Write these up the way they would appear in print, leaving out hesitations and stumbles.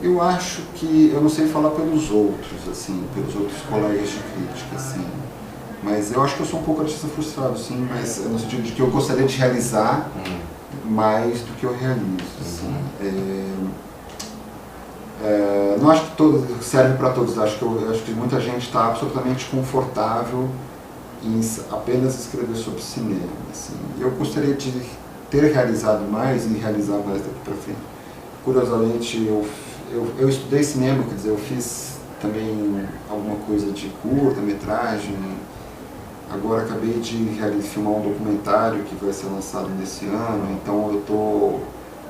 Eu acho que, eu não sei falar pelos outros, assim, pelos outros colegas de crítica, assim, mas eu acho que eu sou um pouco artista frustrado, sim, mas no sentido de que eu gostaria de realizar mais do que eu realizo, assim. Não acho que serve para todos, acho que muita gente está absolutamente confortável em apenas escrever sobre cinema, assim. Eu gostaria de ter realizado mais e realizar mais daqui para frente. Curiosamente, eu estudei cinema, quer dizer, eu fiz também alguma coisa de curta-metragem. Agora acabei de filmar um documentário que vai ser lançado nesse ano, então eu estou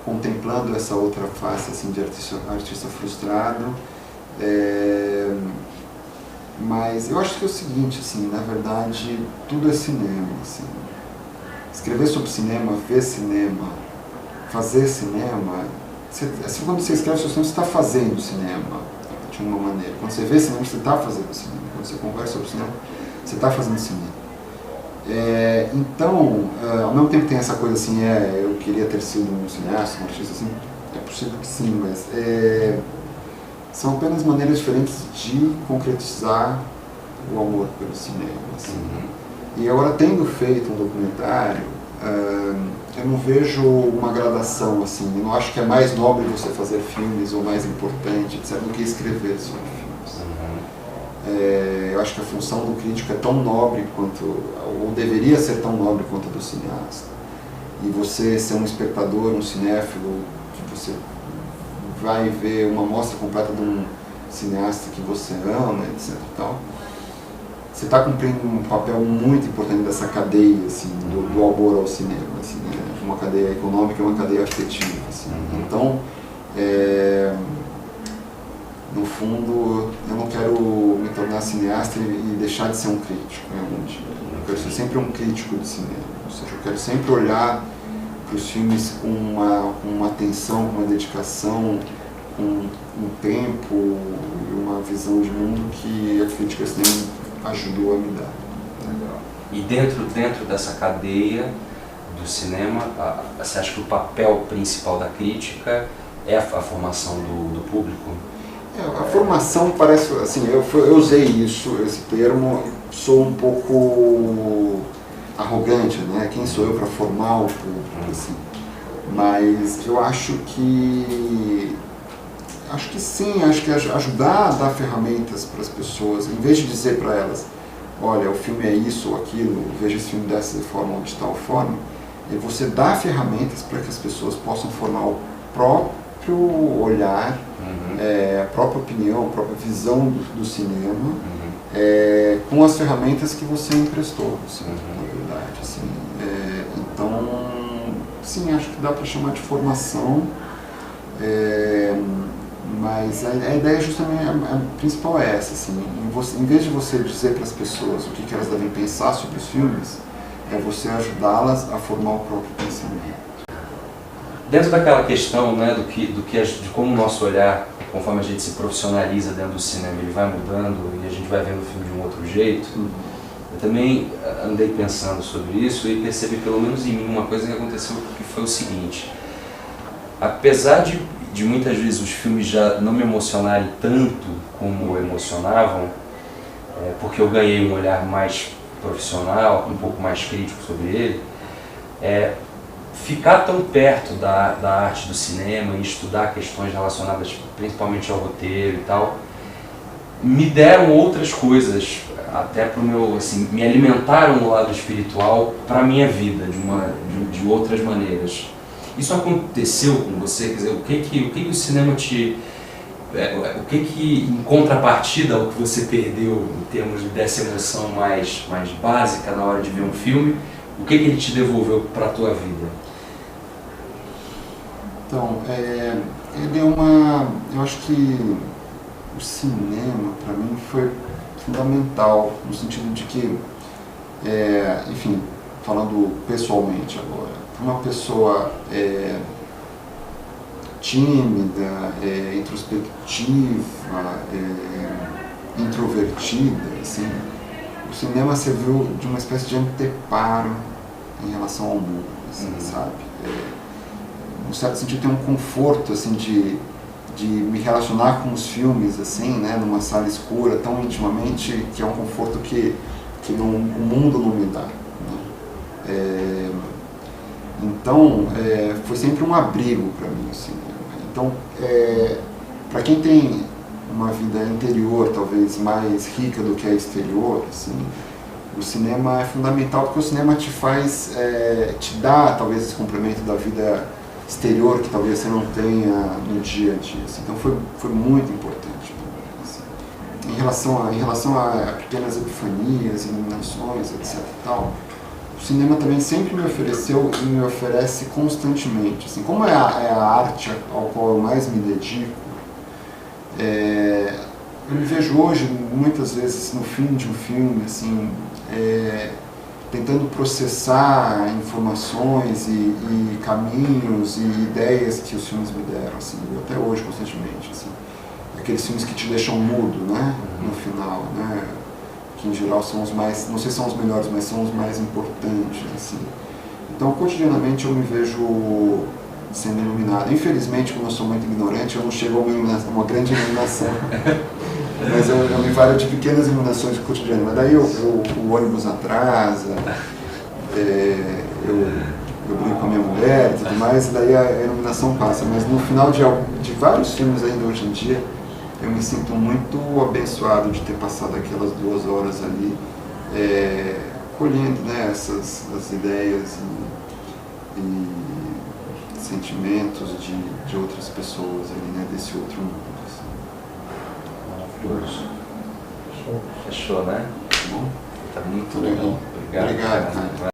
contemplando essa outra face assim, de artista frustrado. Mas eu acho que é o seguinte, assim, na verdade, tudo é cinema. Assim. Escrever sobre cinema, ver cinema, fazer cinema. Quando você escreve sobre cinema, você está fazendo cinema, de uma maneira. Quando você vê cinema, você está fazendo cinema. Quando você conversa sobre cinema, você está fazendo cinema. Então, ao mesmo tempo tem essa coisa assim, eu queria ter sido um cineasta, um artista assim, é possível que sim, mas são apenas maneiras diferentes de concretizar o amor pelo cinema. Assim. E agora, tendo feito um documentário, eu não vejo uma gradação assim, eu não acho que é mais nobre você fazer filmes ou mais importante, etc., do que escrever sobre filmes. Eu acho que a função do crítico é tão nobre quanto, ou deveria ser tão nobre quanto a do cineasta. E você ser um espectador, um cinéfilo, que você vai ver uma amostra completa de um cineasta que você ama, etc. Tal, você está cumprindo um papel muito importante dessa cadeia, assim, do amor ao cinema, assim, né? Uma cadeia econômica e uma cadeia afetiva. Assim. Então, no fundo, eu não quero me tornar cineasta e deixar de ser um crítico, né, algum dia. Eu quero ser sempre um crítico de cinema, ou seja, eu quero sempre olhar para os filmes com uma atenção, com uma dedicação, com um tempo e uma visão de mundo que a crítica de cinema ajudou a me dar. Legal. E dentro dessa cadeia do cinema, você acha que o papel principal da crítica é a formação do público? A formação parece, assim, eu usei esse termo, sou um pouco arrogante, né? Quem sou eu para formar o público, assim. Mas eu acho que sim, acho que ajudar a dar ferramentas para as pessoas, em vez de dizer para elas, olha, o filme é isso ou aquilo, veja esse filme dessa forma ou de tal forma, é você dar ferramentas para que as pessoas possam formar o próprio olhar, a própria opinião, a própria visão do cinema, com as ferramentas que você emprestou, assim, na verdade. Assim, então, sim, acho que dá para chamar de formação, mas a ideia justamente, a principal é essa, assim, em vez de você dizer para as pessoas o que elas devem pensar sobre os filmes, é você ajudá-las a formar o próprio pensamento. Dentro daquela questão, né, de como o nosso olhar, conforme a gente se profissionaliza dentro do cinema, ele vai mudando e a gente vai vendo o filme de um outro jeito, eu também andei pensando sobre isso e percebi, pelo menos em mim, uma coisa que aconteceu, que foi o seguinte: apesar de muitas vezes os filmes já não me emocionarem tanto como emocionavam, porque eu ganhei um olhar mais profissional, um pouco mais crítico sobre ele, ficar tão perto da arte do cinema e estudar questões relacionadas principalmente ao roteiro e tal, me deram outras coisas, até pro meu, assim, me alimentaram no lado espiritual para a minha vida, de outras maneiras. Isso aconteceu com você? Quer dizer, o que o cinema te... o que em contrapartida ao que você perdeu em termos dessa emoção mais básica na hora de ver um filme, o que ele te devolveu para a tua vida? Então, eu acho que o cinema, para mim, foi fundamental, no sentido de que, enfim, falando pessoalmente agora, para uma pessoa tímida, introspectiva, introvertida, assim, o cinema serviu de uma espécie de anteparo em relação ao mundo, assim, sabe? No certo sentido, tem um conforto, assim, de de me relacionar com os filmes, assim, né, numa sala escura, tão intimamente, que é um conforto que o mundo não me dá. Né? Então, foi sempre um abrigo para mim, assim. Então, para quem tem uma vida interior, talvez mais rica do que a exterior, assim, o cinema é fundamental, porque o cinema te faz, te dá talvez esse complemento da vida exterior que talvez você não tenha no dia a dia. Assim. Então foi muito importante. Assim. Em relação a pequenas epifanias, iluminações, etc. E tal, o cinema também sempre me ofereceu e me oferece constantemente. Assim, como é a arte ao qual eu mais me dedico, eu me vejo hoje, muitas vezes, no fim de um filme, assim, tentando processar informações e caminhos e ideias que os filmes me deram, assim, até hoje, constantemente. Assim. Aqueles filmes que te deixam mudo, né, no final, né, que em geral são os mais, não sei se são os melhores, mas são os mais importantes. Assim. Então, cotidianamente, eu me vejo sendo iluminado. Infelizmente, como eu sou muito ignorante, eu não chego a uma grande iluminação. Mas eu me valho de pequenas iluminações cotidianas. Mas daí o ônibus atrasa, eu brigo com a minha mulher e tudo mais, e daí a iluminação passa. Mas no final de vários filmes ainda hoje em dia, eu me sinto muito abençoado de ter passado aquelas 2 horas ali, colhendo, né, as ideias e sentimentos de outras pessoas ali, né, desse outro mundo. Maravilhoso. Fechou, né? Bom, Tá muito legal. bom. Obrigado. Obrigado, cara.